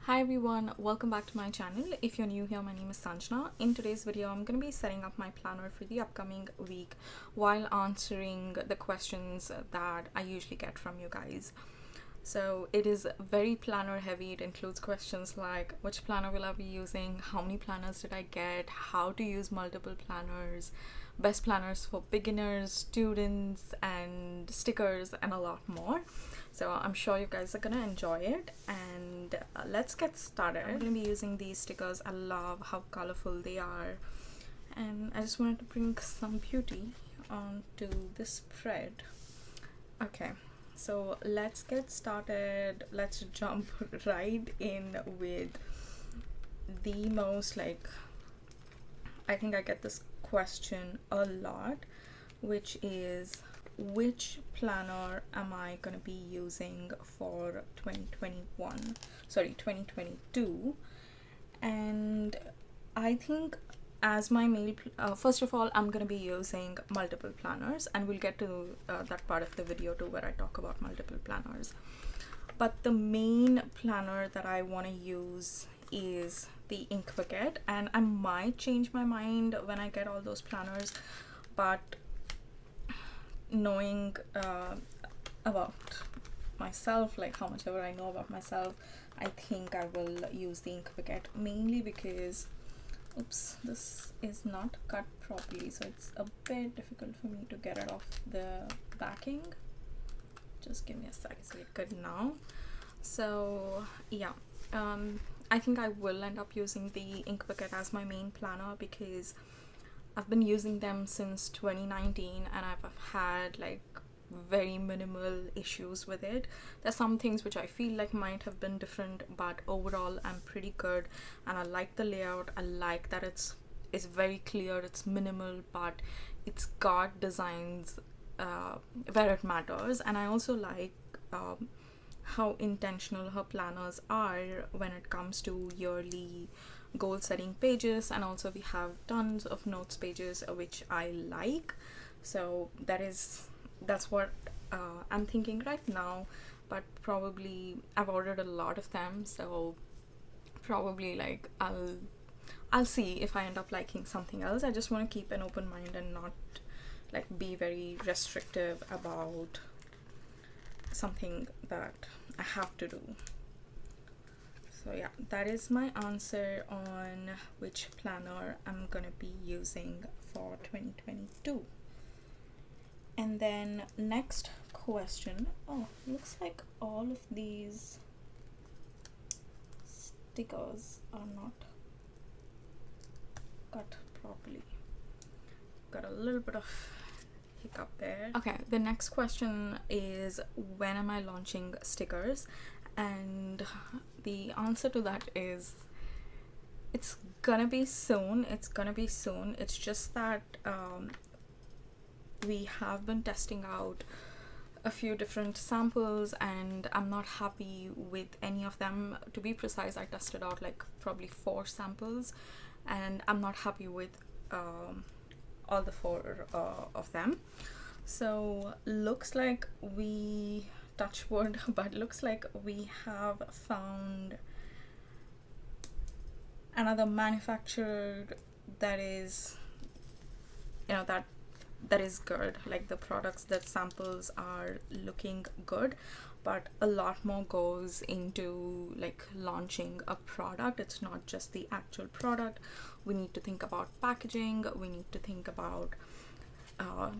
Hi everyone, welcome back to my channel. If you're new here, my name is Sanjana. In today's video, I'm going to be setting up my planner for the upcoming week while answering the questions that I usually get from you guys. So it is very planner heavy. It includes questions like which planner will I be using, how many planners did I get, how to use multiple planners, best planners for beginners, students, and stickers, and a lot more. So I'm sure you guys are gonna enjoy it, and let's get started. I'm gonna be using these stickers. I love how colorful they are, and I just wanted to bring some beauty onto this spread. Okay, so let's get started. Let's jump right in with the most, I think I get this question a lot, which is which planner am I going to be using for 2022. And I think as my mail first of all, I'm going to be using multiple planners, and we'll get to that part of the video too where I talk about multiple planners. But the main planner that I want to use is the ink bucket, and I might change my mind when I get all those planners, but knowing about myself, like how much ever I know about myself, I think I will use the ink bucket, mainly because oops, this is not cut properly, so it's a bit difficult for me to get it off the backing. Just give me a sec. So good now. So yeah, I think I will end up using the ink bucket as my main planner because I've been using them since 2019 and I've had like very minimal issues with it. There's some things which I feel like might have been different, but overall I'm pretty good, and I like the layout. I like that it's very clear, it's minimal, but it's got designs where it matters. And I also like how intentional her planners are when it comes to yearly goal setting pages, and also we have tons of notes pages, which I like. So that's what I'm thinking right now, but probably I've ordered a lot of them, so probably like I'll see if I end up liking something else. I just want to keep an open mind and not like be very restrictive about something that I have to do. So yeah, that is my answer on which planner I'm gonna be using for 2022. And then next question. Oh, looks like all of these stickers are not cut properly. Got a little bit of hiccup there. Okay, the next question is when am I launching stickers? And the answer to that is it's gonna be soon. It's just that we have been testing out a few different samples and I'm not happy with any of them. To be precise, I tested out like probably 4 samples and I'm not happy with all the 4 of them. So looks like we touch wood, but looks like we have found another manufacturer that is, you know, that is good. Like the products, that samples are looking good, but a lot more goes into like launching a product. It's not just the actual product. We need to think about packaging, we need to think about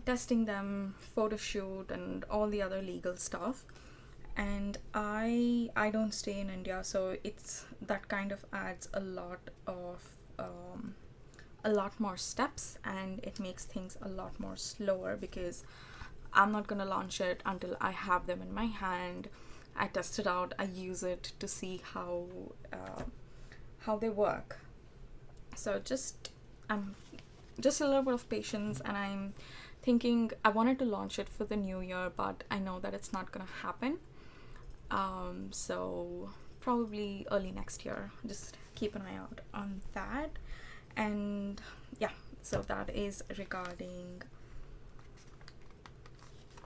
testing them, photo shoot, and all the other legal stuff. And I don't stay in India, so it's that kind of adds a lot more steps, and it makes things a lot more slower because I'm not gonna launch it until I have them in my hand. I test it out, I use it to see how they work. So just a little bit of patience, and I'm thinking I wanted to launch it for the new year, but I know that it's not gonna happen. So probably early next year. Just keep an eye out on that. And yeah, so that is regarding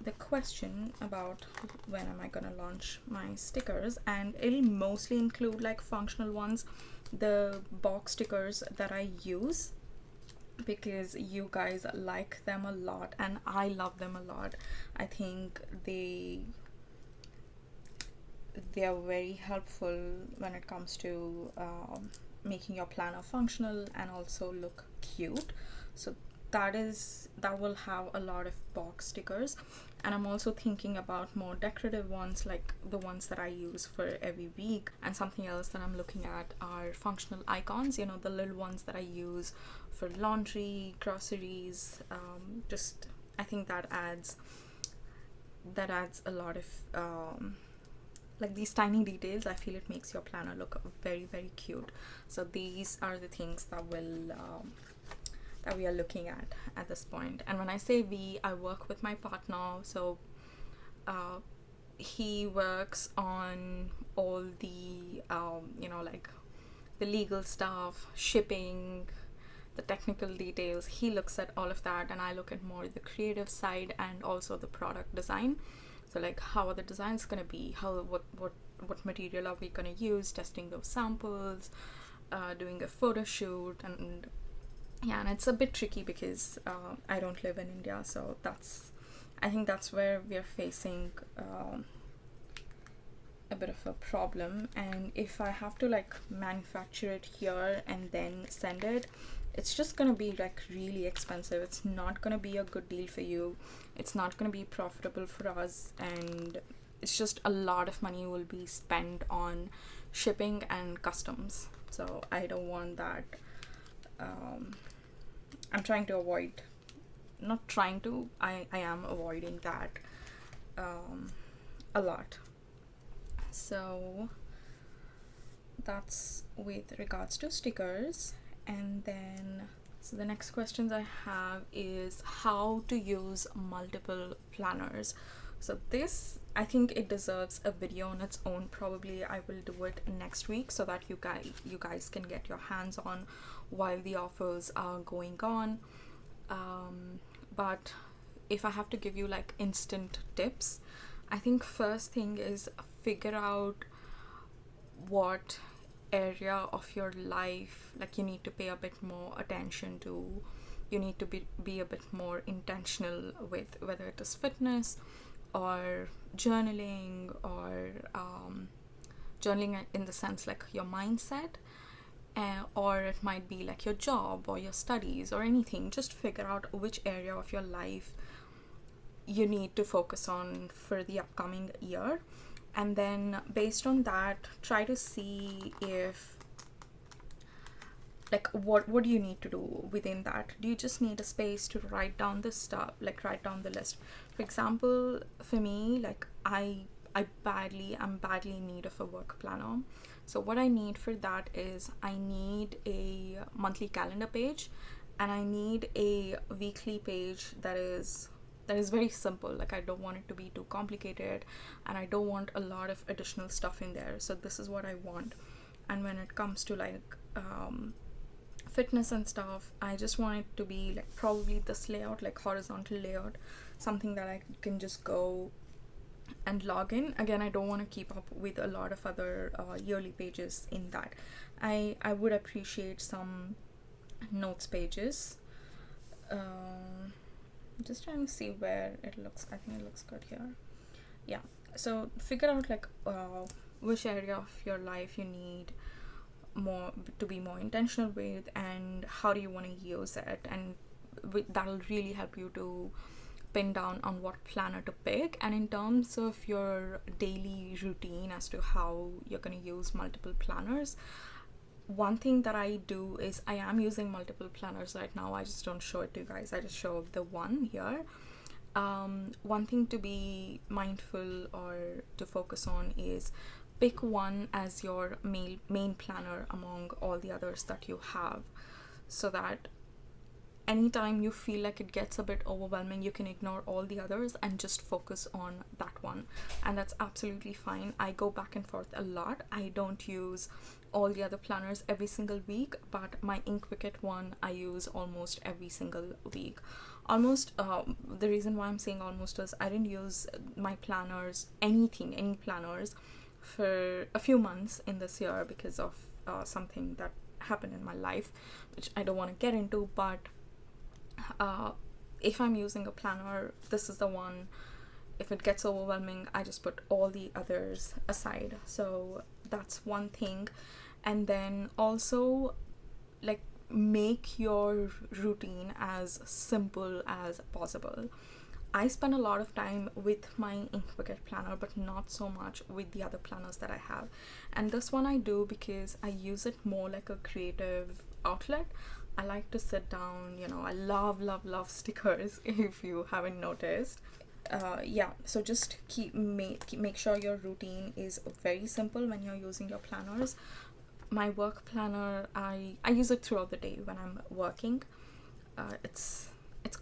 the question about when am I gonna launch my stickers, and it'll mostly include like functional ones, the box stickers that I use, because you guys like them a lot and I love them a lot. I think they are very helpful when it comes to making your planner functional and also look cute. So that will have a lot of box stickers, and I'm also thinking about more decorative ones, like the ones that I use for every week. And something else that I'm looking at are functional icons, you know, the little ones that I use for laundry, groceries. Just I think that adds a lot of like these tiny details. I feel it makes your planner look very, very cute. So these are the things that we are looking at this point. And when I say we, I work with my partner. So he works on all the like the legal stuff, shipping, the technical details. He looks at all of that, and I look at more the creative side and also the product design. So like, how are the designs gonna be, what material are we gonna use, testing those samples, doing a photo shoot. And yeah, and it's a bit tricky because I don't live in India, so I think that's where we are facing a bit of a problem. And if I have to like manufacture it here and then send it, it's just gonna be like really expensive. It's not gonna be a good deal for you, it's not gonna be profitable for us, and it's just a lot of money will be spent on shipping and customs. So I don't want that. I'm trying to avoid, not trying to, I am avoiding that a lot. So that's with regards to stickers. And then, so the next questions I have is how to use multiple planners. So this, I think it deserves a video on its own. Probably I will do it next week so that you guys can get your hands on while the offers are going on. But if I have to give you like instant tips, I think first thing is figure out what area of your life like you need to pay a bit more attention to. You need to be a bit more intentional with, whether it is fitness or journaling, or journaling in the sense like your mindset, or it might be like your job or your studies or anything. Just figure out which area of your life you need to focus on for the upcoming year, and then based on that try to see if like what do you need to do within that. Do you just need a space to write down the stuff, like write down the list? For example, for me, like I'm badly in need of a work planner. So what I need for that is I need a monthly calendar page, and I need a weekly page that is very simple. Like I don't want it to be too complicated, and I don't want a lot of additional stuff in there. So this is what I want. And when it comes to like fitness and stuff, I just want it to be like probably this layout, like horizontal layout, something that I can just go and log in. Again, I don't want to keep up with a lot of other yearly pages in that. I would appreciate some notes pages. Just trying to see where it looks. I think it looks good here. Yeah, so figure out like which area of your life you need more to be more intentional with, and how do you want to use it, and that'll really help you to pin down on what planner to pick. And in terms of your daily routine as to how you're going to use multiple planners, one thing that I do is I am using multiple planners right now. I just don't show it to you guys. I just show the one here. One thing to be mindful or to focus on is pick one as your main planner among all the others that you have, so that anytime you feel like it gets a bit overwhelming, you can ignore all the others and just focus on that one. And that's absolutely fine. I go back and forth a lot. I don't use all the other planners every single week, but my Ink Wicket one I use almost every single week. almost, the reason why I'm saying almost is I didn't use my planners, any planners, for a few months in this year because of something that happened in my life, which I don't want to get into. But if I'm using a planner, this is the one. If it gets overwhelming, I just put all the others aside. So that's one thing. And then also, like, make your routine as simple as possible. I spend a lot of time with my Ink Bucket planner, but not so much with the other planners that I have. And this one I do because I use it more like a creative outlet. I like to sit down, I love stickers if you haven't noticed. Yeah, so just make sure your routine is very simple when you're using your planners. My work planner, I use it throughout the day when I'm working. It's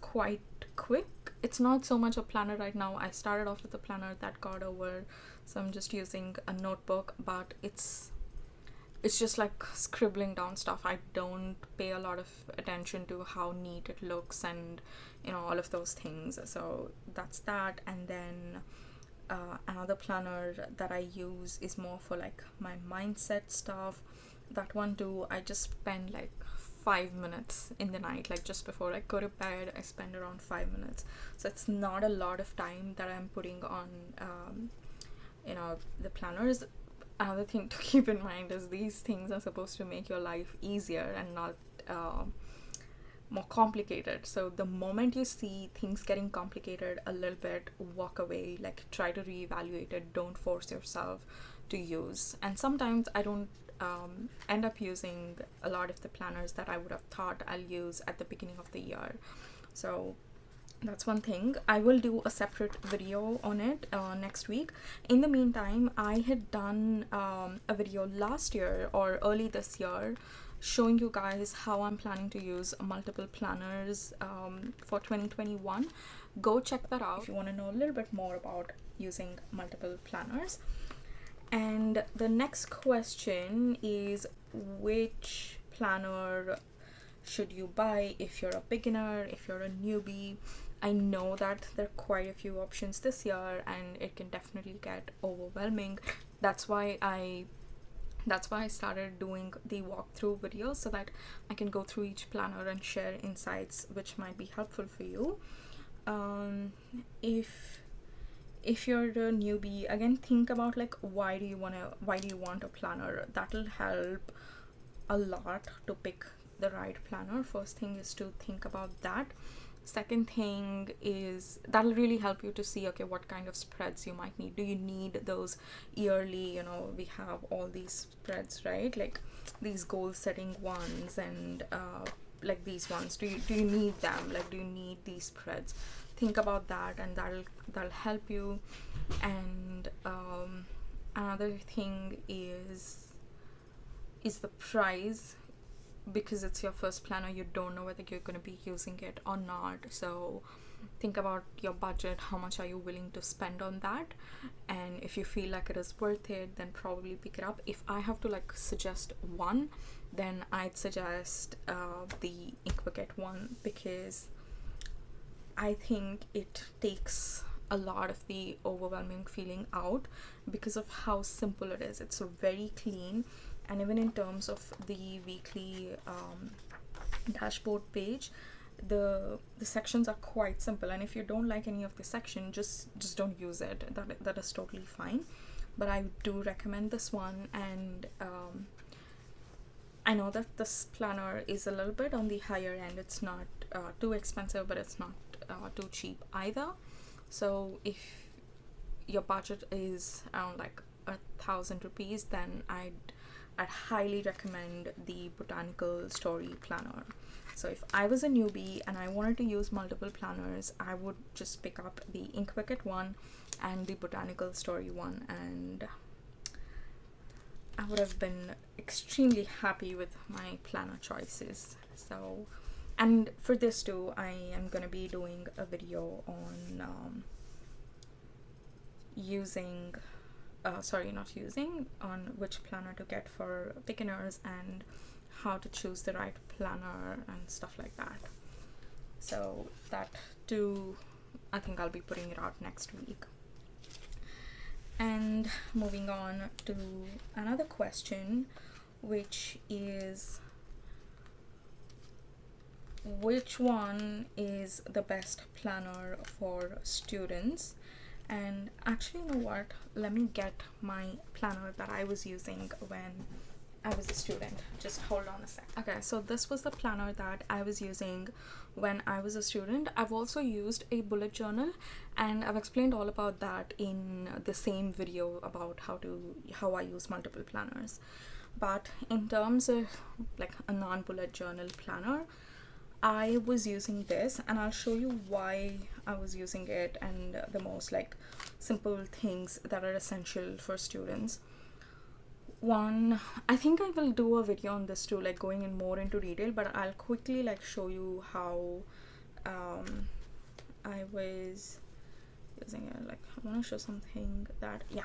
quite quick. It's not so much a planner right now. I started off with a planner that got over, so I'm just using a notebook, but it's just like scribbling down stuff. I don't pay a lot of attention to how neat it looks and all of those things. So that's that. And then another planner that I use is more for like my mindset stuff. That one too, I just spend like 5 minutes in the night, like just before I go to bed. I spend around 5 minutes, so it's not a lot of time that I'm putting on the planners. Another thing to keep in mind is these things are supposed to make your life easier and not more complicated. So the moment you see things getting complicated a little bit, walk away. Like, try to reevaluate it. Don't force yourself to use. And sometimes I don't end up using a lot of the planners that I would have thought I'll use at the beginning of the year. So that's one thing. I will do a separate video on it next week. In the meantime, I had done a video last year or early this year showing you guys how I'm planning to use multiple planners for 2021. Go check that out if you want to know a little bit more about using multiple planners. And the next question is, which planner should you buy if you're a beginner, if you're a newbie? I know that there are quite a few options this year and it can definitely get overwhelming. That's why I started doing the walkthrough videos, so that I can go through each planner and share insights which might be helpful for you. If you're a newbie, again, think about like why do you want a planner. That'll help a lot to pick the right planner. First thing is to think about that. Second thing is that'll really help you to see, okay, what kind of spreads you might need. Do you need those yearly, we have all these spreads, right? Like these goal setting ones and like these ones. Do you need them? Like, do you need these spreads? Think about that, and that'll help you. And another thing is the price. Because it's your first planner, you don't know whether you're going to be using it or not. So think about your budget. How much are you willing to spend on that? And if you feel like it is worth it, then probably pick it up. If I have to like suggest one, then I'd suggest the Ink Bucket one, because I think it takes a lot of the overwhelming feeling out because of how simple it is. It's very clean. And even in terms of the weekly dashboard page, the sections are quite simple. And if you don't like any of the section, just don't use it. That is totally fine. But I do recommend this one. And I know that this planner is a little bit on the higher end. It's not too expensive, but it's not too cheap either. So if your budget is around like 1,000 rupees, then I'd highly recommend the Botanical Story Planner. So if I was a newbie and I wanted to use multiple planners, I would just pick up the Ink Bucket one and the Botanical Story one, and I would have been extremely happy with my planner choices. So, and for this too, I am going to be doing a video on on which planner to get for beginners and how to choose the right planner and stuff like that. So that too, I think I'll be putting it out next week. And moving on to another question, which is, which one is the best planner for students? And actually, you know what, let me get my planner that I was using when I was a student. Just hold on a sec. Okay, so this was the planner that I was using when I was a student. I've also used a bullet journal, and I've explained all about that in the same video about how I use multiple planners. But in terms of like a non-bullet journal planner, I was using this, and I'll show you why I was using it and the most like simple things that are essential for students. One, I think I will do a video on this too, like going in more into detail, but I'll quickly like show you how I was using it. Like I want to show something that, yeah,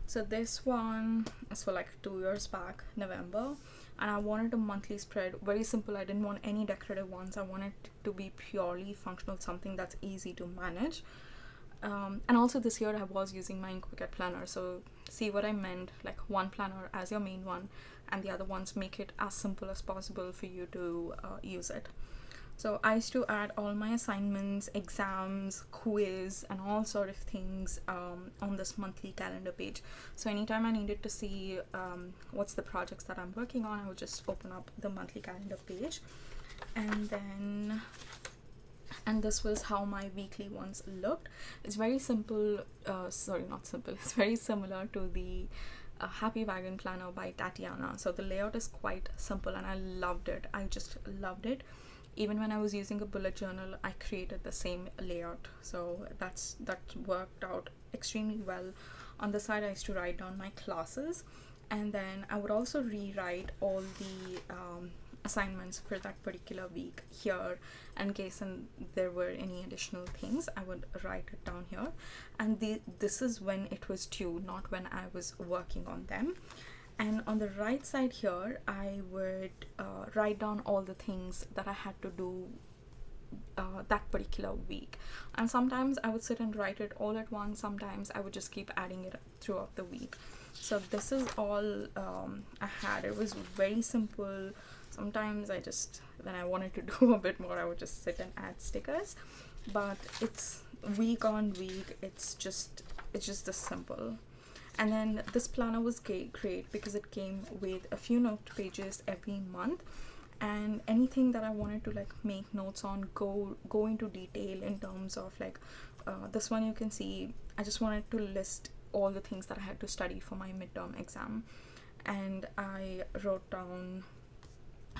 so this one is for like 2 years back, November, and I wanted a monthly spread, very simple. I didn't want any decorative ones. I wanted it to be purely functional, something that's easy to manage. And also this year I was using my Quicket planner, so see what I meant, like one planner as your main one, and the other ones make it as simple as possible for you to use it. So I used to add all my assignments, exams, quiz, and all sort of things on this monthly calendar page. So anytime I needed to see what's the projects that I'm working on, I would just open up the monthly calendar page, and this was how my weekly ones looked. It's very simple, sorry, not simple, it's very similar to the Happy Wagon Planner by Tatiana. So the layout is quite simple, and I loved it. I just loved it. Even when I was using a bullet journal, I created the same layout, so that worked out extremely well. On the side, I used to write down my classes, and then I would also rewrite all the assignments for that particular week here, in case there were any additional things. I would write it down here, and this is when it was due, not when I was working on them. And on the right side here, I would write down all the things that I had to do that particular week. And sometimes I would sit and write it all at once. Sometimes I would just keep adding it throughout the week. So this is all I had. It was very simple. Sometimes when I wanted to do a bit more, I would just sit and add stickers. But it's week on week. It's just this simple. And then this planner was great because it came with a few note pages every month, and anything that I wanted to like make notes on, go into detail in terms of like this one, you can see I just wanted to list all the things that I had to study for my midterm exam, and I wrote down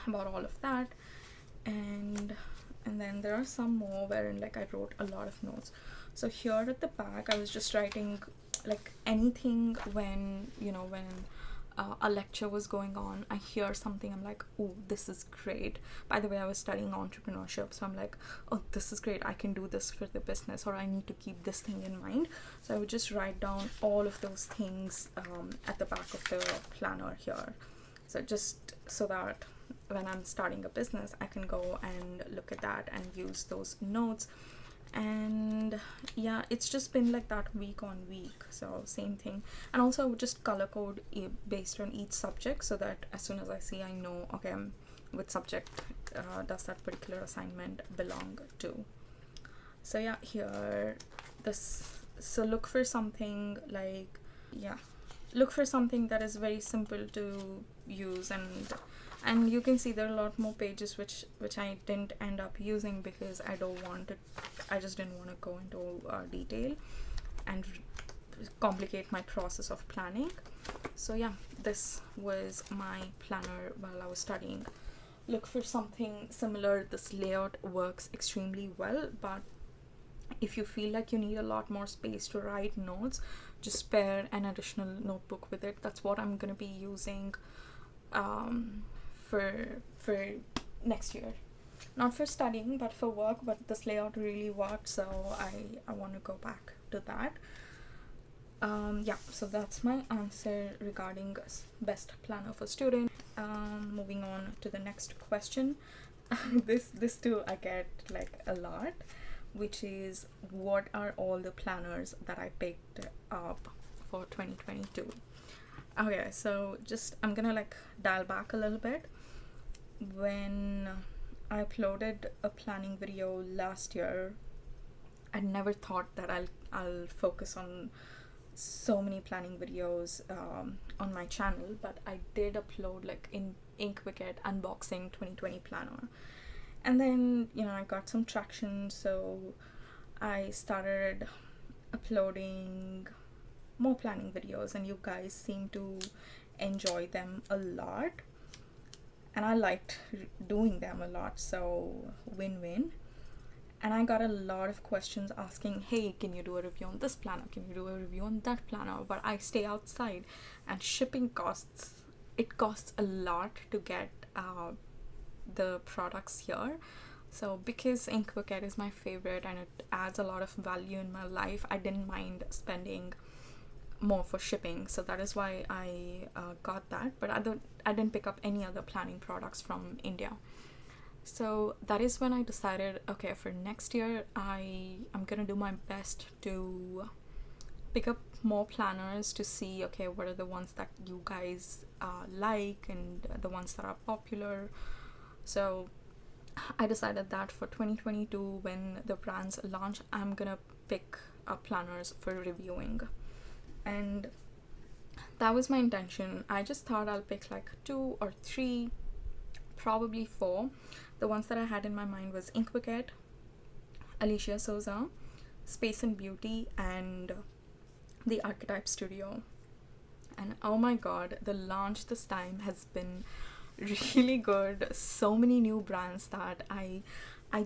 about all of that. And then there are some more wherein like I wrote a lot of notes. So here at the back, I was just writing like anything when a lecture was going on, I hear something, I'm like, oh, this is great. By the way, I was studying entrepreneurship, so I'm like, oh, this is great, I can do this for the business, or I need to keep this thing in mind. So I would just write down all of those things at the back of the planner here, so just so that when I'm starting a business, I can go and look at that and use those notes. And yeah, it's just been like that week on week, so same thing. And also I would just color code based on each subject, so that as soon as I see, I know, okay, which subject does that particular assignment belong to. So yeah, here so look for something like, yeah, look for something that is very simple to use, and you can see there are a lot more pages which I didn't end up using because I just didn't want to go into detail and complicate my process of planning. So yeah, this was my planner while I was studying. Look for something similar. This layout works extremely well, but if you feel like you need a lot more space to write notes, just pair an additional notebook with it. That's what I'm gonna be using for next year, not for studying but for work. But this layout really worked, so I want to go back to that. Yeah, so that's my answer regarding best planner for student. Moving on to the next question. this too I get like a lot, which is what are all the planners that I picked up for 2022. Okay, so just I'm gonna like dial back a little bit. When I uploaded a planning video last year, I never thought that I'll focus on so many planning videos on my channel, but I did upload like in Inkwicket unboxing 2020 planner, and then I got some traction, so I started uploading more planning videos, and you guys seem to enjoy them a lot, and I liked doing them a lot, so win-win. And I got a lot of questions asking, hey, can you do a review on this planner, can you do a review on that planner, but I stay outside and shipping costs, it costs a lot to get the products here. So because Inkwicket is my favorite and it adds a lot of value in my life, I didn't mind spending more for shipping, so that is why I got that. But I didn't pick up any other planning products from India. So that is when I decided, okay, for next year I'm gonna do my best to pick up more planners to see, okay, what are the ones that you guys like and the ones that are popular. So I decided that for 2022, when the brands launch, I'm gonna pick up planners for reviewing. And that was my intention. I just thought I'll pick like 2 or 3, probably 4. The ones that I had in my mind was Inkwicket, Alicia Souza, Space and Beauty, and the Archetype Studio. And oh my god, the launch this time has been really good. So many new brands that I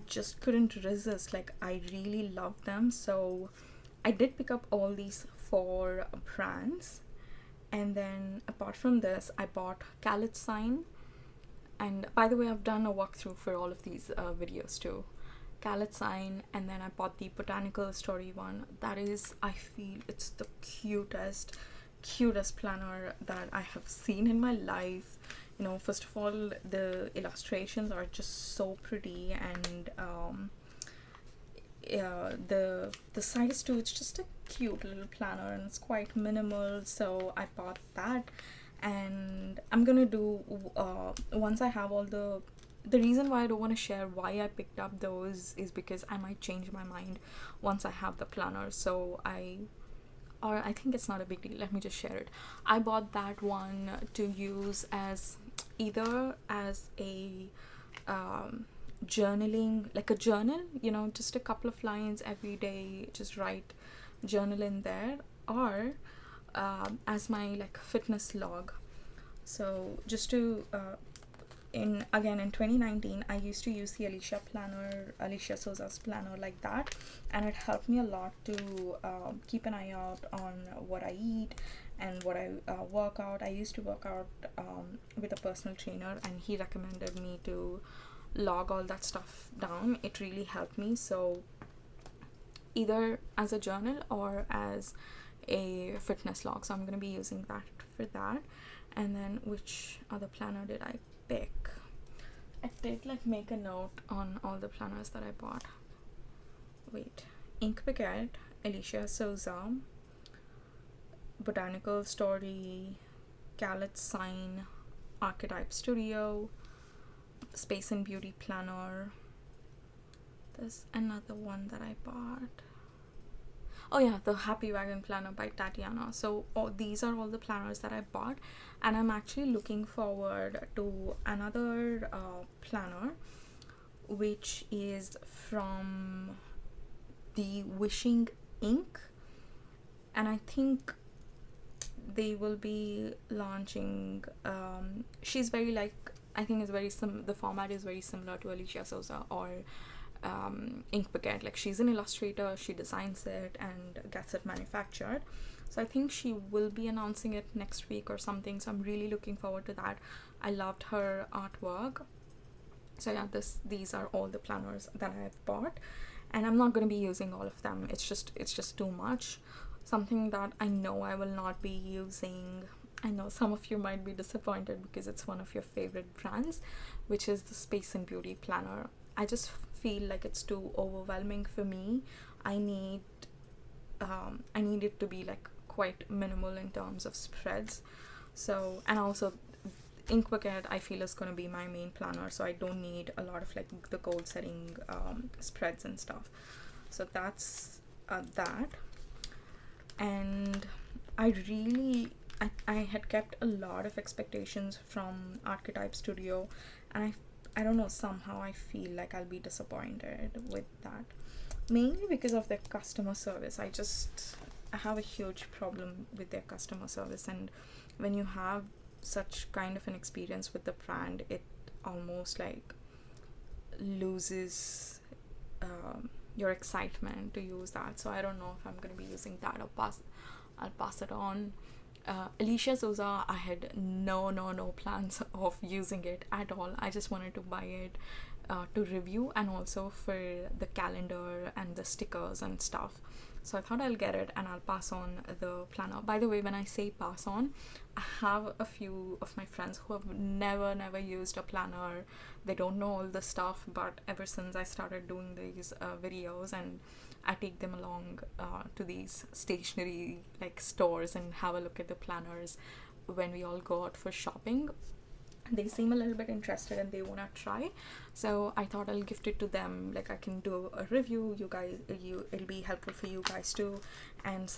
just couldn't resist. Like, I really love them. So I did pick up all these 4 brands, and then apart from this I bought Khaled Sign. And by the way, I've done a walkthrough for all of these videos too. Khaled Sign, and then I bought the Botanical Story one. That is, I feel it's the cutest planner that I have seen in my life. First of all, the illustrations are just so pretty, and the size too, it's just a cute little planner, and it's quite minimal, so I bought that. And I'm gonna do once I have all the reason why I don't want to share why I picked up those is because I might change my mind once I have the planner. So I think it's not a big deal, let me just share it. I bought that one to use as either as a journaling, like a journal, just a couple of lines every day, just write journal in there, or as my like fitness log. So just to in 2019 I used to use the Alicia Souza's planner like that, and it helped me a lot to keep an eye out on what I eat and what I work out. I used to work out with a personal trainer, and he recommended me to log all that stuff down. It really helped me. So either as a journal or as a fitness log, so I'm going to be using that for that. And then which other planner did I pick? I did like make a note on all the planners that I bought. Wait, Inkwicket, Alicia Souza, Botanical Story, Khaled Sign, Archetype Studio, Space and Beauty planner. There's another one that I bought. Oh yeah, the Happy Wagon planner by Tatiana. So these are all the planners that I bought, and I'm actually looking forward to another planner, which is from the Wishing Ink, and I think they will be launching. She's very like, I think it's very the format is very similar to Alicia Souza or Inkwicket. Like, she's an illustrator, she designs it and gets it manufactured. So I think she will be announcing it next week or something, so I'm really looking forward to that. I loved her artwork. So yeah, these are all the planners that I've bought, and I'm not going to be using all of them. It's just too much. Something that I know I will not be using I know some of you might be disappointed because it's one of your favorite brands, which is the Space and Beauty Planner. I just feel like it's too overwhelming for me. I need I need it to be like quite minimal in terms of spreads. So, and also Ink Bucket I feel is going to be my main planner, so I don't need a lot of like the goal setting spreads and stuff. So that's that. And I really I had kept a lot of expectations from Archetype Studio, and I don't know, somehow I feel like I'll be disappointed with that, mainly because of their customer service. I have a huge problem with their customer service, and when you have such kind of an experience with the brand, it almost like loses your excitement to use that. So I don't know if I'm going to be using that. I'll pass it on. Alicia Souza, I had no plans of using it at all. I just wanted to buy it to review, and also for the calendar and the stickers and stuff. So I thought I'll get it and I'll pass on the planner. By the way, when I say pass on, I have a few of my friends who have never used a planner. They don't know all the stuff, but ever since I started doing these videos, and I take them along to these stationery like stores and have a look at the planners when we all go out for shopping, they seem a little bit interested and they want to try. So I thought I'll gift it to them. Like, I can do a review, it'll be helpful for you guys too, and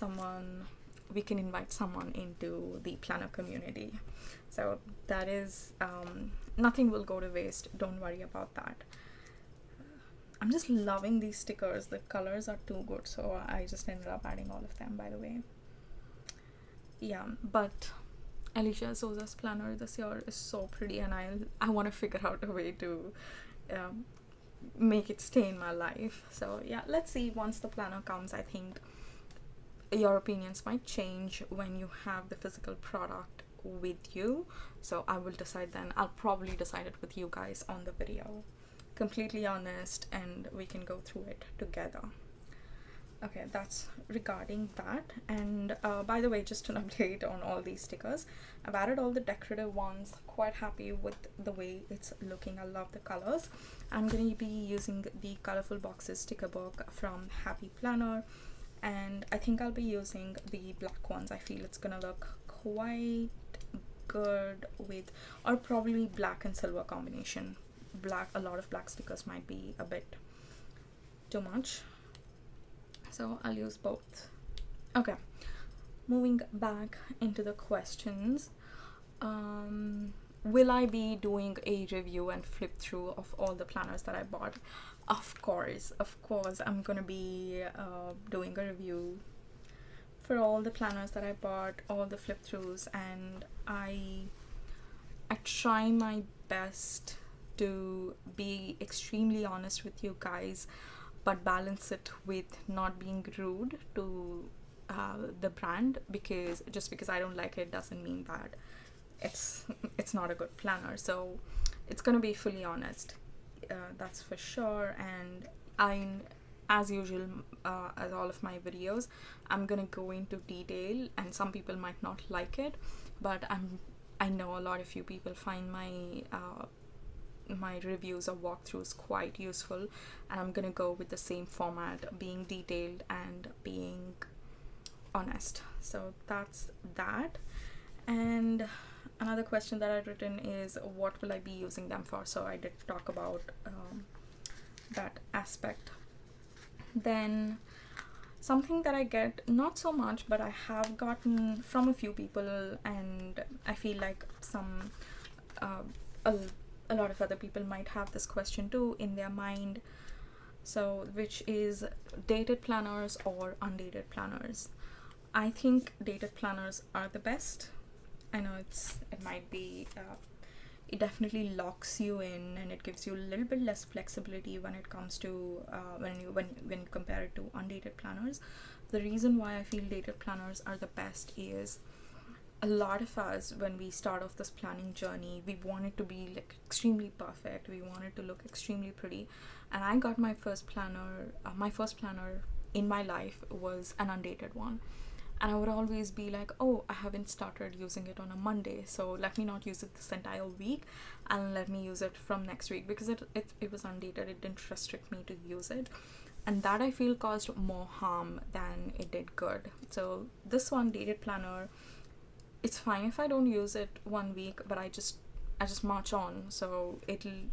we can invite someone into the planner community. So that is nothing will go to waste, don't worry about that. I'm just loving these stickers. The colors are too good, so I just ended up adding all of them, by the way. Yeah, but Alicia Souza's planner this year is so pretty, and I want to figure out a way to make it stay in my life. So yeah, let's see. Once the planner comes, I think your opinions might change when you have the physical product with you. So I will decide then. I'll probably decide it with you guys on the video. Completely honest, and we can go through it together. Okay, that's regarding that. And by the way, just an update on all these stickers. I've added all the decorative ones. Quite happy with the way it's looking. I love the colors. I'm going to be using the Colorful Boxes sticker book from Happy Planner, and I think I'll be using the black ones. I feel it's gonna look quite good with, or probably black and silver combination. A lot of black stickers might be a bit too much, so I'll use both. Okay, moving back into the questions. Will I be doing a review and flip through of all the planners that I bought? Of course, I'm gonna be doing a review for all the planners that I bought, all the flip throughs, and I try my best to be extremely honest with you guys, but balance it with not being rude to the brand, because just because I don't like it doesn't mean that it's not a good planner. So it's gonna be fully honest, that's for sure. And as usual, as all of my videos, I'm gonna go into detail, and some people might not like it, but I know a lot of you people find my reviews or walkthroughs quite useful, and I'm gonna go with the same format, being detailed and being honest. So that's that. And another question that I've written is, what will I be using them for? So I did talk about that aspect. Then something that I get, not so much, but I have gotten from a few people, and I feel like a lot of other people might have this question too in their mind. So, which is dated planners or undated planners? I think dated planners are the best. I know it might be it definitely locks you in, and it gives you a little bit less flexibility when it comes to when you compare it to undated planners. The reason why I feel dated planners are the best is, a lot of us, when we start off this planning journey, we want it to be like extremely perfect. We want it to look extremely pretty. And I got my first planner in my life was an undated one. and I would always be like, oh, I haven't started using it on a Monday, so let me not use it this entire week, and let me use it from next week, because it was undated. It didn't restrict me to use it, and that I feel caused more harm than it did good. So this one dated planner, it's fine if I don't use it one week, but I just march on. So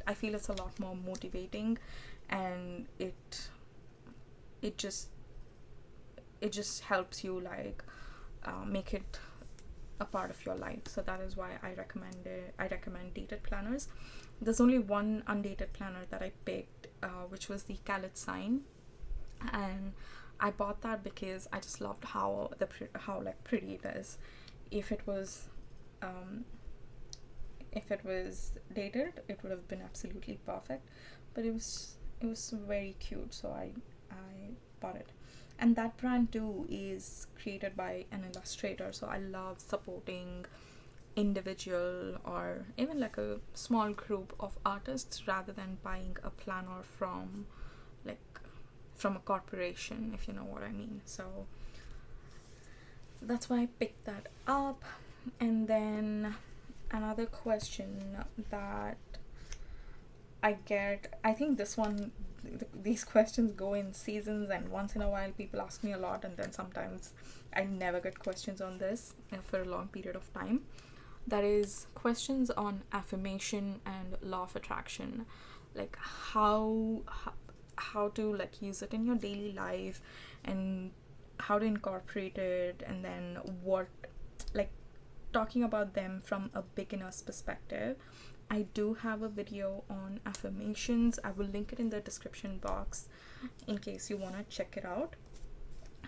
I feel it's a lot more motivating, and it just helps you like make it a part of your life. So that is why I recommend dated planners. There's only one undated planner that I picked, which was the Khaled sign, and I bought that because I just loved how like pretty it is. If it was dated, it would have been absolutely perfect, but it was very cute, so I bought it. And that brand too is created by an illustrator, so I love supporting individual or even like a small group of artists rather than buying a planner from a corporation, if you know what I mean. So that's why I picked that up. And then another question that I get, I think these questions go in seasons, and once in a while people ask me a lot, and then sometimes I never get questions on this for a long period of time. That is questions on affirmation and law of attraction, like how to like use it in your daily life, and how to incorporate it, and then what, like, talking about them from a beginner's perspective. I do have a video on affirmations. I will link it in the description box in case you want to check it out.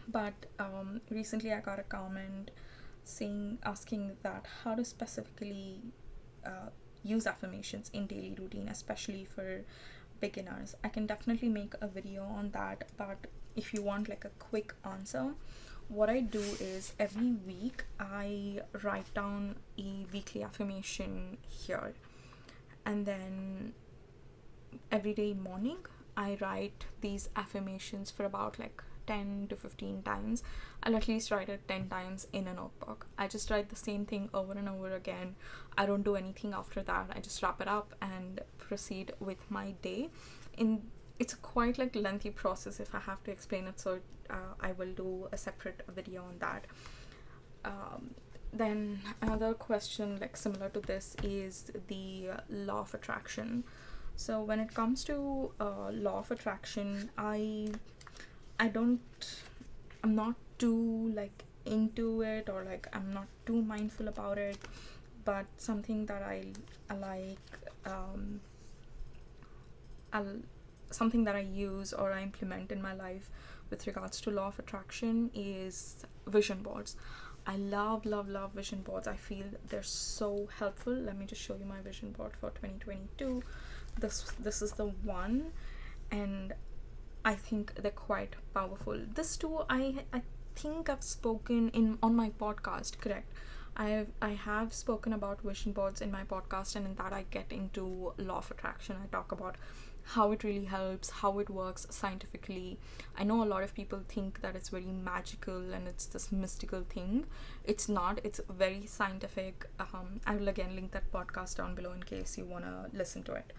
But recently I got a comment asking that how to specifically use affirmations in daily routine, especially for beginners. I can definitely make a video on that, but if you want like a quick answer, what I do is every week I write down a weekly affirmation here, and then every day morning I write these affirmations for about like 10 to 15 times. I'll at least write it 10 times in a notebook. I just write the same thing over and over again. I don't do anything after that. I just wrap it up and proceed with my day. It's quite like lengthy process if I have to explain it, so I will do a separate video on that. Then another question like similar to this is the law of attraction. So when it comes to law of attraction, I'm not too like into it, or like I'm not too mindful about it, but something that I like, something that I use or I implement in my life with regards to law of attraction is vision boards. I love vision boards. I feel they're so helpful. Let me just show you my vision board for 2022. This is the one, and I think they're quite powerful. This too, I think I've spoken on my podcast, correct? I have spoken about vision boards in my podcast, and in that I get into law of attraction. I talk about how it really helps, how it works scientifically. I know a lot of people think that it's very magical and it's this mystical thing. It's not. It's very scientific. I will again link that podcast down below in case you want to listen to it.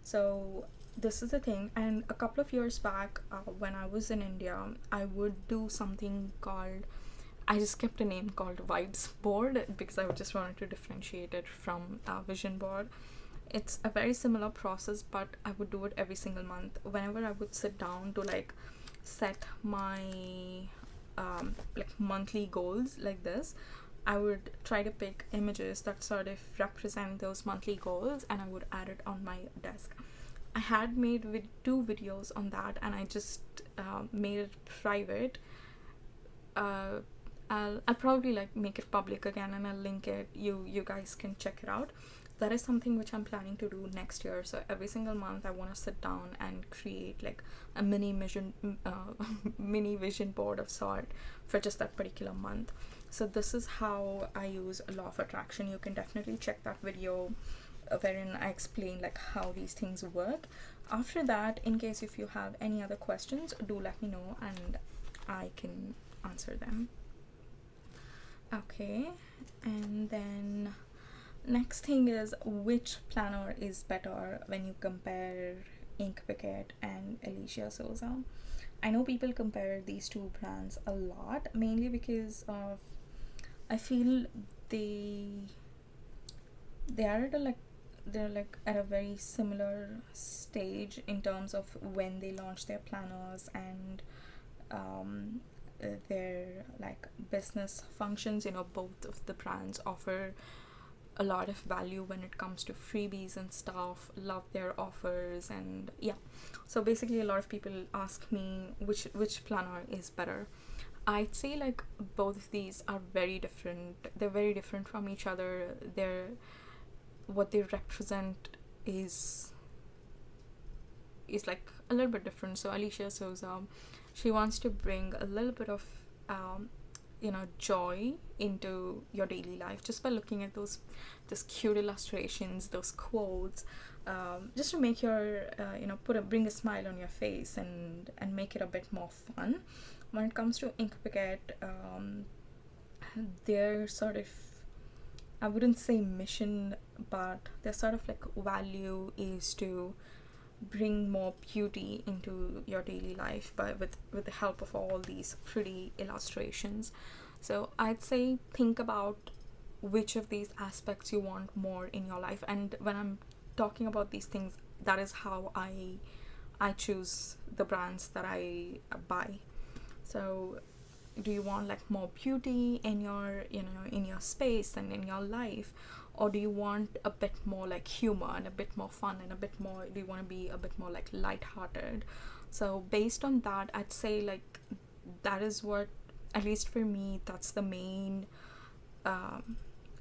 So this is the thing. And a couple of years back, when I was in India, I would do something called, I just kept a name called Vibes Board because I just wanted to differentiate it from Vision Board. It's a very similar process, but I would do it every single month. Whenever I would sit down to like set my like monthly goals like this, I would try to pick images that sort of represent those monthly goals, and I would add it on my desk. I had made 2 videos on that, and I just made it private. I'll probably like make it public again, and I'll link it. You guys can check it out. That is something which I'm planning to do next year. So every single month I want to sit down and create like a mini vision board of sort for just that particular month. So this is how I use law of attraction. You can definitely check that video wherein I explain like how these things work. After that, in case if you have any other questions, do let me know and I can answer them. Okay, and then next thing is, which planner is better when you compare Ink Picket and Alicia Souza? I know people compare these two brands a lot, mainly because of, I feel they they are at a like they're like at a very similar stage in terms of when they launch their planners and um, their like business functions. You know, both of the brands offer a lot of value when it comes to freebies and stuff. Love their offers, and yeah. So basically, a lot of people ask me which planner is better. I'd say like both of these are very different. They're very different from each other. They're what they represent is like a little bit different. So Alicia Souza, she wants to bring a little bit of joy into your daily life just by looking at those cute illustrations, those quotes, just to make your bring a smile on your face and make it a bit more fun. When it comes to Ink Picket, they're sort of, I wouldn't say mission, but their sort of like value is to bring more beauty into your daily life with the help of all these pretty illustrations. So I'd say think about which of these aspects you want more in your life, and when I'm talking about these things, that is how I choose the brands that I buy. So do you want like more beauty in your in your space and in your life, or do you want a bit more like humor and a bit more fun and a bit more, do you want to be a bit more like light-hearted? So based on that, I'd say like that is what, at least for me, that's the main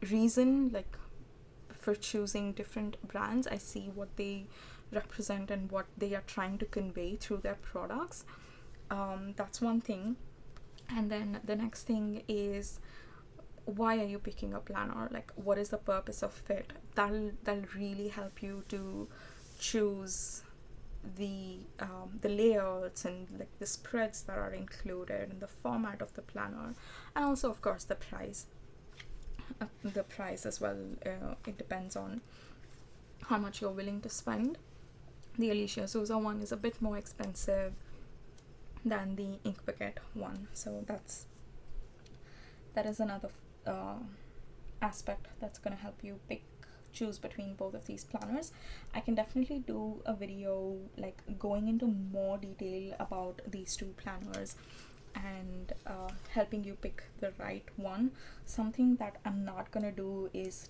reason like for choosing different brands. I see what they represent and what they are trying to convey through their products. That's one thing. And then the next thing is, why are you picking a planner? Like, what is the purpose of it? That'll really help you to choose the layouts and like the spreads that are included and the format of the planner, and also of course the price. The price as well. It depends on how much you're willing to spend. The Alicia Souza one is a bit more expensive than the Ink Picket one, so that is another aspect that's going to help you choose between both of these planners. I can definitely do a video like going into more detail about these two planners and helping you pick the right one. Something that I'm not gonna do is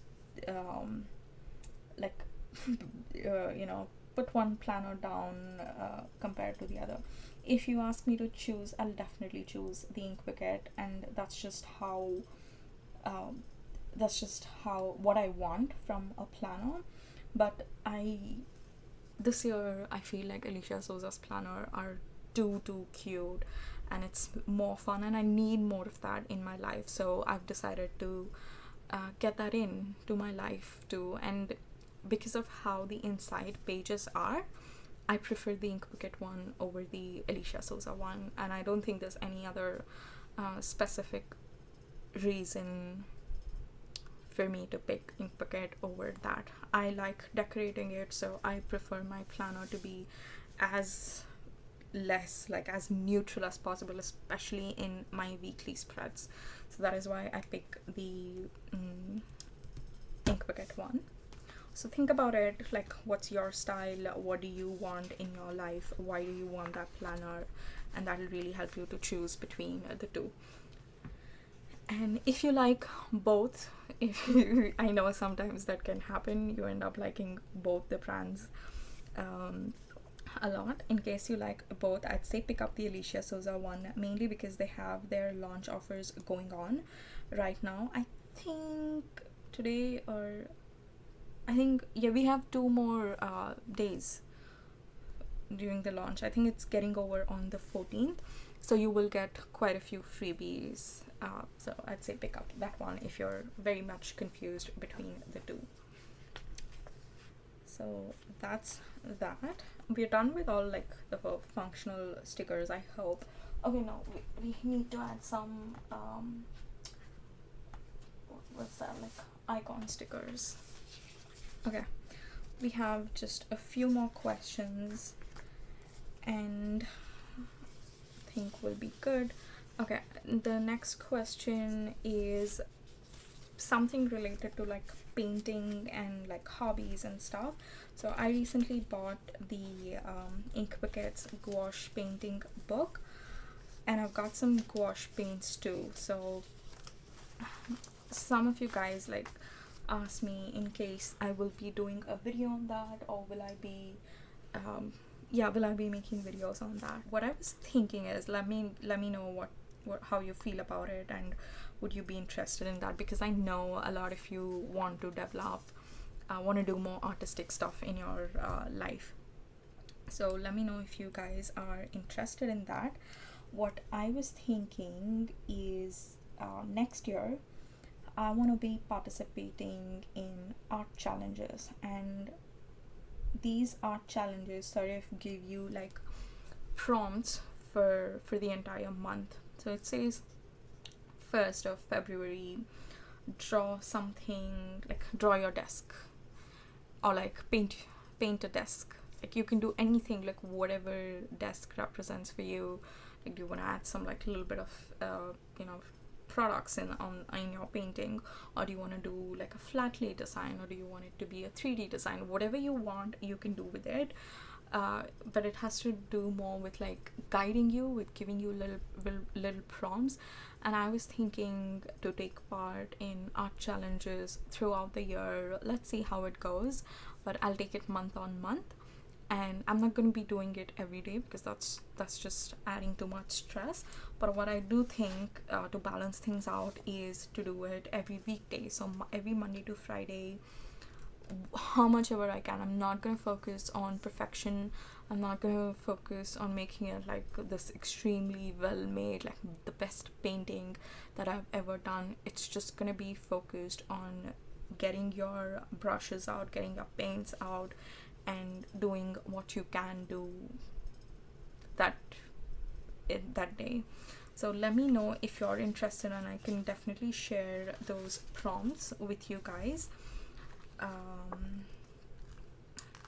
like put one planner down compared to the other. If you ask me to choose, I'll definitely choose the Ink Picket, and that's just how what I want from a planner. But this year I feel like Alicia Souza's planner are too cute, and it's more fun, and I need more of that in my life. So I've decided to get that in to my life too. And because of how the inside pages are, I prefer the Ink Picket one over the Alicia Souza one, and I don't think there's any other specific reason for me to pick Ink Picket over that. I like decorating it, so I prefer my planner to be as as neutral as possible, especially in my weekly spreads. So that is why I pick the Ink Picket one. So think about it, like what's your style, what do you want in your life, why do you want that planner, and that'll really help you to choose between the two. And if you like both, I know sometimes that can happen, you end up liking both the brands a lot. In case you like both, I'd say pick up the Alicia Souza one, mainly because they have their launch offers going on right now. I think today, or I think, yeah, we have 2 more days during the launch. I think it's getting over on the 14th, so you will get quite a few freebies. So I'd say pick up that one if you're very much confused between the two. So that's that. We're done with all like the functional stickers, I hope. Okay, no, we need to add some what's that, like icon stickers. Okay, we have just a few more questions and I think we'll be good. Okay, the next question is something related to like painting and like hobbies and stuff. So I recently bought the Ink Buckets gouache painting book, and I've got some gouache paints too. So some of you guys like ask me in case I will be doing a video on that, or will I be will I be making videos on that. What I was thinking is, let me know what how you feel about it, and would you be interested in that, because I know a lot of you want to develop want to do more artistic stuff in your life. So let me know if you guys are interested in that. What I was thinking is next year I want to be participating in art challenges, and these art challenges sort of give you like prompts for the entire month. So it says 1st of February, draw something, like draw your desk, or like paint a desk. Like you can do anything, like whatever desk represents for you. Like, do you want to add some like a little bit of products in your painting, or do you want to do like a flat lay design, or do you want it to be a 3D design? Whatever you want, you can do with it. But it has to do more with like guiding you, with giving you little prompts. And I was thinking to take part in art challenges throughout the year. Let's see how it goes, but I'll take it month on month, and I'm not going to be doing it every day because that's just adding too much stress. But what I do think to balance things out is to do it every weekday, so every Monday to Friday, how much ever I can. I'm not going to focus on perfection. I'm not going to focus on making it like this extremely well made, like the best painting that I've ever done. It's just going to be focused on getting your brushes out, getting your paints out, and doing what you can do that day. So let me know if you're interested, and I can definitely share those prompts with you guys.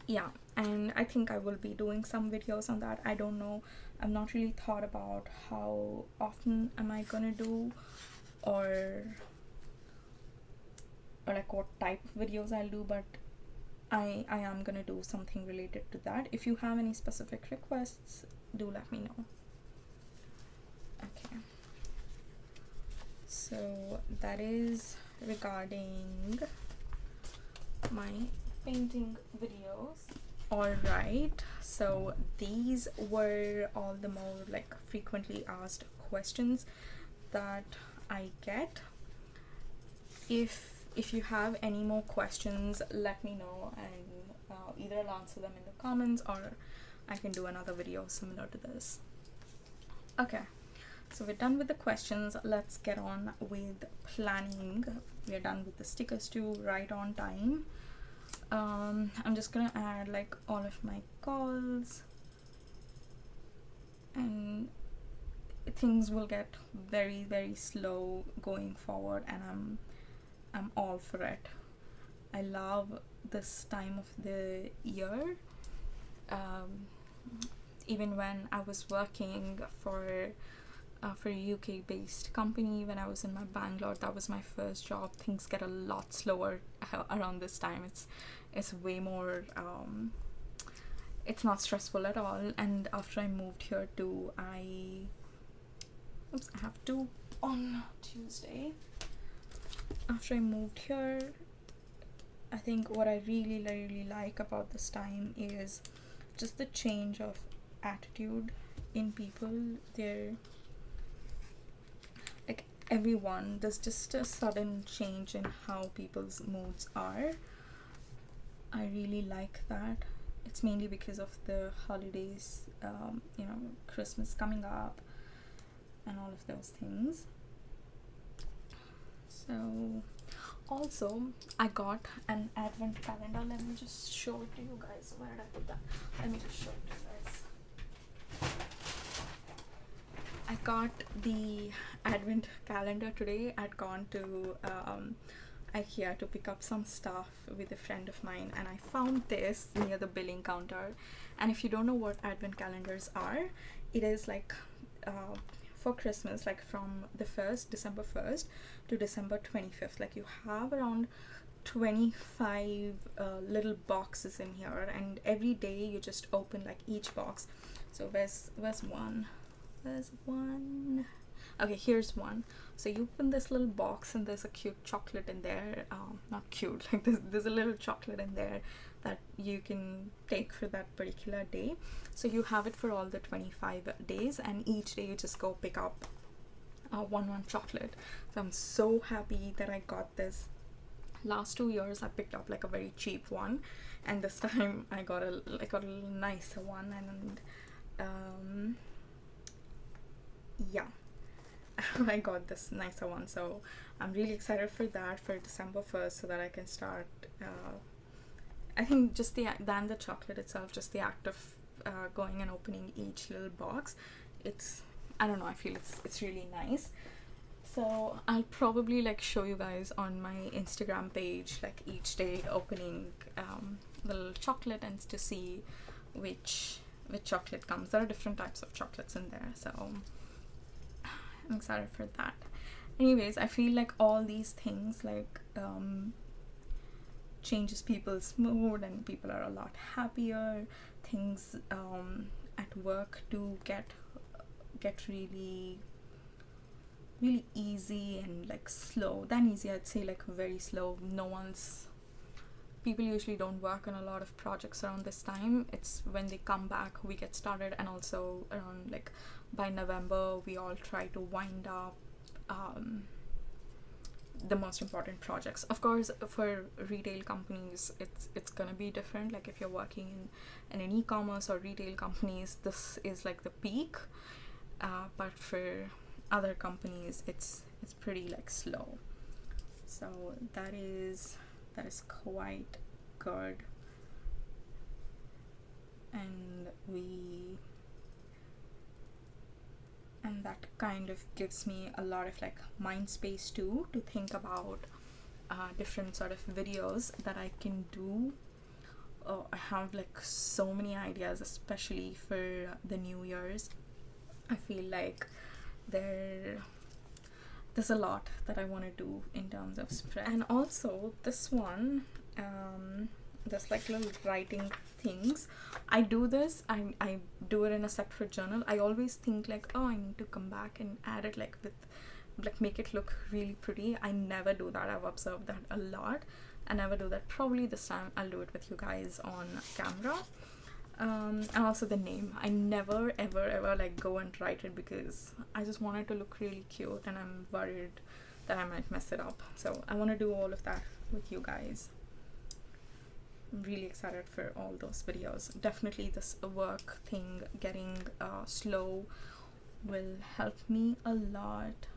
Yeah, and I think I will be doing some videos on that. I don't know, I've not really thought about how often am I gonna do, or like what type of videos I'll do, but I am gonna do something related to that. If you have any specific requests, do let me know. Okay, so that is regarding my painting videos. Alright, so these were all the more like frequently asked questions that I get. If you have any more questions, let me know, and either I'll answer them in the comments, or I can do another video similar to this. Okay, so we're done with the questions. Let's get on with planning. We're done with the stickers too, right on time. I'm just gonna add like all of my calls, and things will get very, very slow going forward, and I'm all for it. I love this time of the year. Even when I was working for a UK based company, when I was in my Bangalore, that was my first job, things get a lot slower around this time. It's way more it's not stressful at all. And after I moved here too, I have to on Tuesday. After I moved here, I think what I really like about this time is just the change of attitude in people. They're like everyone, there's just a sudden change in how people's moods are. I really like that. It's mainly because of the holidays, Christmas coming up and all of those things. So also I got an advent calendar. Let me just show it to you guys. Where did I put that? Let me just show it to you guys. I got the advent calendar today. I'd gone to IKEA to pick up some stuff with a friend of mine, and I found this near the billing counter. And if you don't know what advent calendars are, it is like for Christmas, like from the 1st, December 1st to December 25th. Like you have around 25 little boxes in here, and every day you just open like each box. So where's one? There's one. Okay, here's one. So you open this little box and there's a cute chocolate in there. Not cute, like there's a little chocolate in there that you can take for that particular day. So you have it for all the 25 days, and each day you just go pick up one chocolate. So I'm so happy that I got this. Last 2 years I picked up like a very cheap one, and this time I got a little nicer one, and yeah, I got this nicer one. So I'm really excited for that, for December 1st, so that I can start I think just the chocolate itself, just the act of going and opening each little box, I don't know, I feel it's really nice. So I'll probably like show you guys on my Instagram page, like each day opening little chocolate, and to see which chocolate comes. There are different types of chocolates in there, so I'm excited for that. Anyways, I feel like all these things like changes people's mood, and people are a lot happier. Things at work do get really easy and like slow. Than easy, I'd say, like very slow. People usually don't work on a lot of projects around this time. It's when they come back we get started, and also around like by November we all try to wind up the most important projects. Of course, for retail companies it's gonna be different. Like if you're working in an e-commerce or retail companies, this is like the peak, but for other companies it's pretty like slow. So that is quite good, and that kind of gives me a lot of like mind space too, to think about different sort of videos that I can do. I have like so many ideas, especially for the New Year's. I feel like there's a lot that I want to do in terms of spread. And also this one, there's like little writing things. I do this, I do it in a separate journal. I always think like, oh, I need to come back and add it like with like make it look really pretty. I never do that. I've observed that a lot. I never do that. Probably this time I'll do it with you guys on camera. And also the name, I never ever like go and write it, because I just want it to look really cute, and I'm worried that I might mess it up. So I want to do all of that with you guys. I'm really excited for all those videos. Definitely this work thing getting slow will help me a lot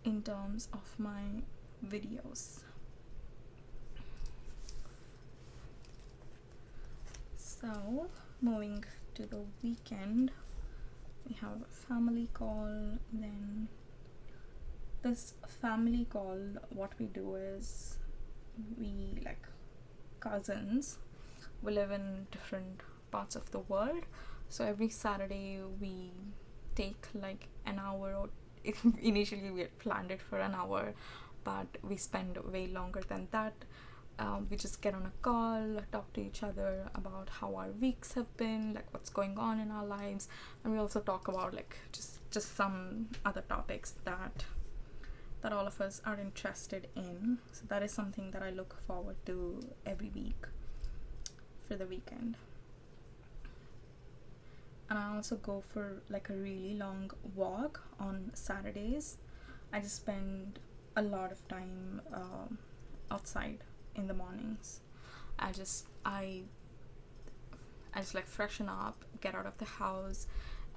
in terms of my videos. So moving to the weekend, we have a family call. Then this family call, what we do is, we like cousins, we live in different parts of the world, so every Saturday we take like an hour, or initially we had planned it for an hour, but we spend way longer than that. We just get on a call, talk to each other about how our weeks have been, like what's going on in our lives, and we also talk about like just some other topics that all of us are interested in. So that is something that I look forward to every week for the weekend. And I also go for like a really long walk on Saturdays. I just spend a lot of time outside in the mornings. I just like freshen up, get out of the house,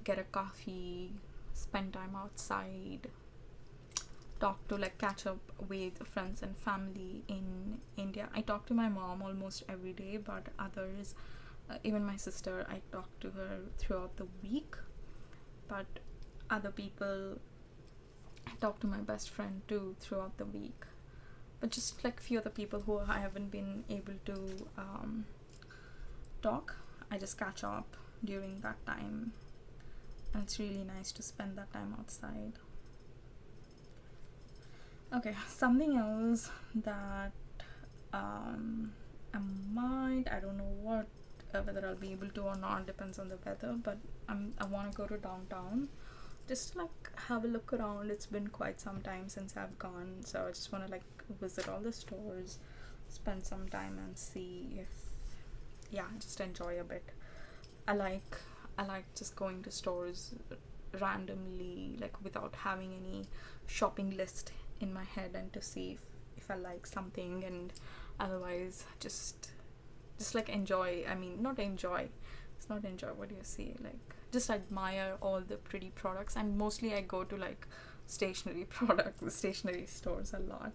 get a coffee, spend time outside, catch up with friends and family in India. I talk to my mom almost every day, but others, even my sister, I talk to her throughout the week. but other people, I talk to my best friend too throughout the week. But just like few other people who I haven't been able to talk, I just catch up during that time, and it's really nice to spend that time outside. Okay, something else that I don't know what whether I'll be able to or not, depends on the weather, but I want to go to downtown just to like have a look around. It's been quite some time since I've gone, so I just want to like visit all the stores, spend some time and see if, yeah, just enjoy a bit. I like just going to stores randomly, like without having any shopping list in my head, and to see if I like something, and otherwise just like enjoy. I mean, not enjoy, it's not enjoy, what do you say, like just admire all the pretty products. And mostly I go to like stationery stores a lot.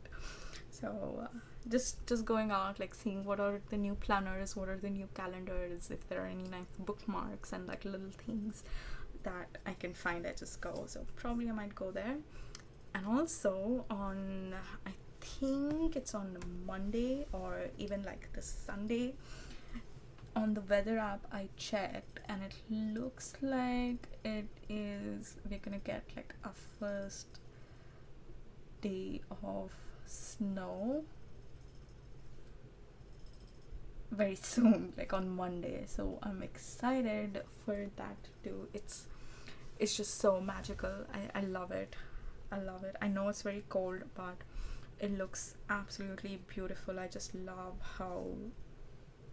So just going out, like seeing what are the new planners, what are the new calendars, if there are any nice bookmarks and like little things that I can find, I just go. So probably I might go there. And also on, I think it's on Monday or even like the Sunday, on the weather app I checked, and it looks like we're gonna get like a first day of snow very soon, like on Monday. So I'm excited for that too. It's just so magical. I love it. I know it's very cold, but it looks absolutely beautiful. I just love how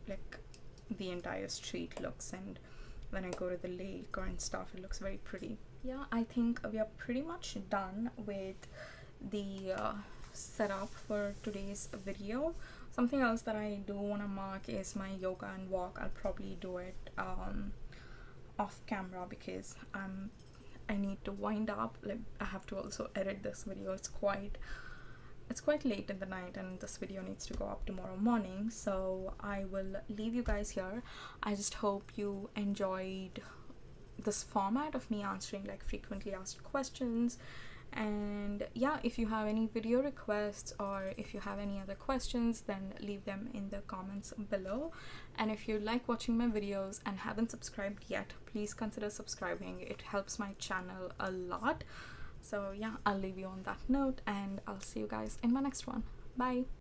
like the entire street looks, and when I go to the lake or and stuff, it looks very pretty. Yeah, I think we are pretty much done with the setup for today's video. Something else that I do want to mark is my yoga and walk. I'll probably do it off camera because I need to wind up. Like I have to also edit this video. It's quite late in the night, and this video needs to go up tomorrow morning, so I will leave you guys here. I just hope you enjoyed this format of me answering like frequently asked questions. And yeah, if you have any video requests or if you have any other questions, then leave them in the comments below. And if you like watching my videos and haven't subscribed yet, please consider subscribing. It helps my channel a lot. So yeah, I'll leave you on that note, and I'll see you guys in my next one. Bye.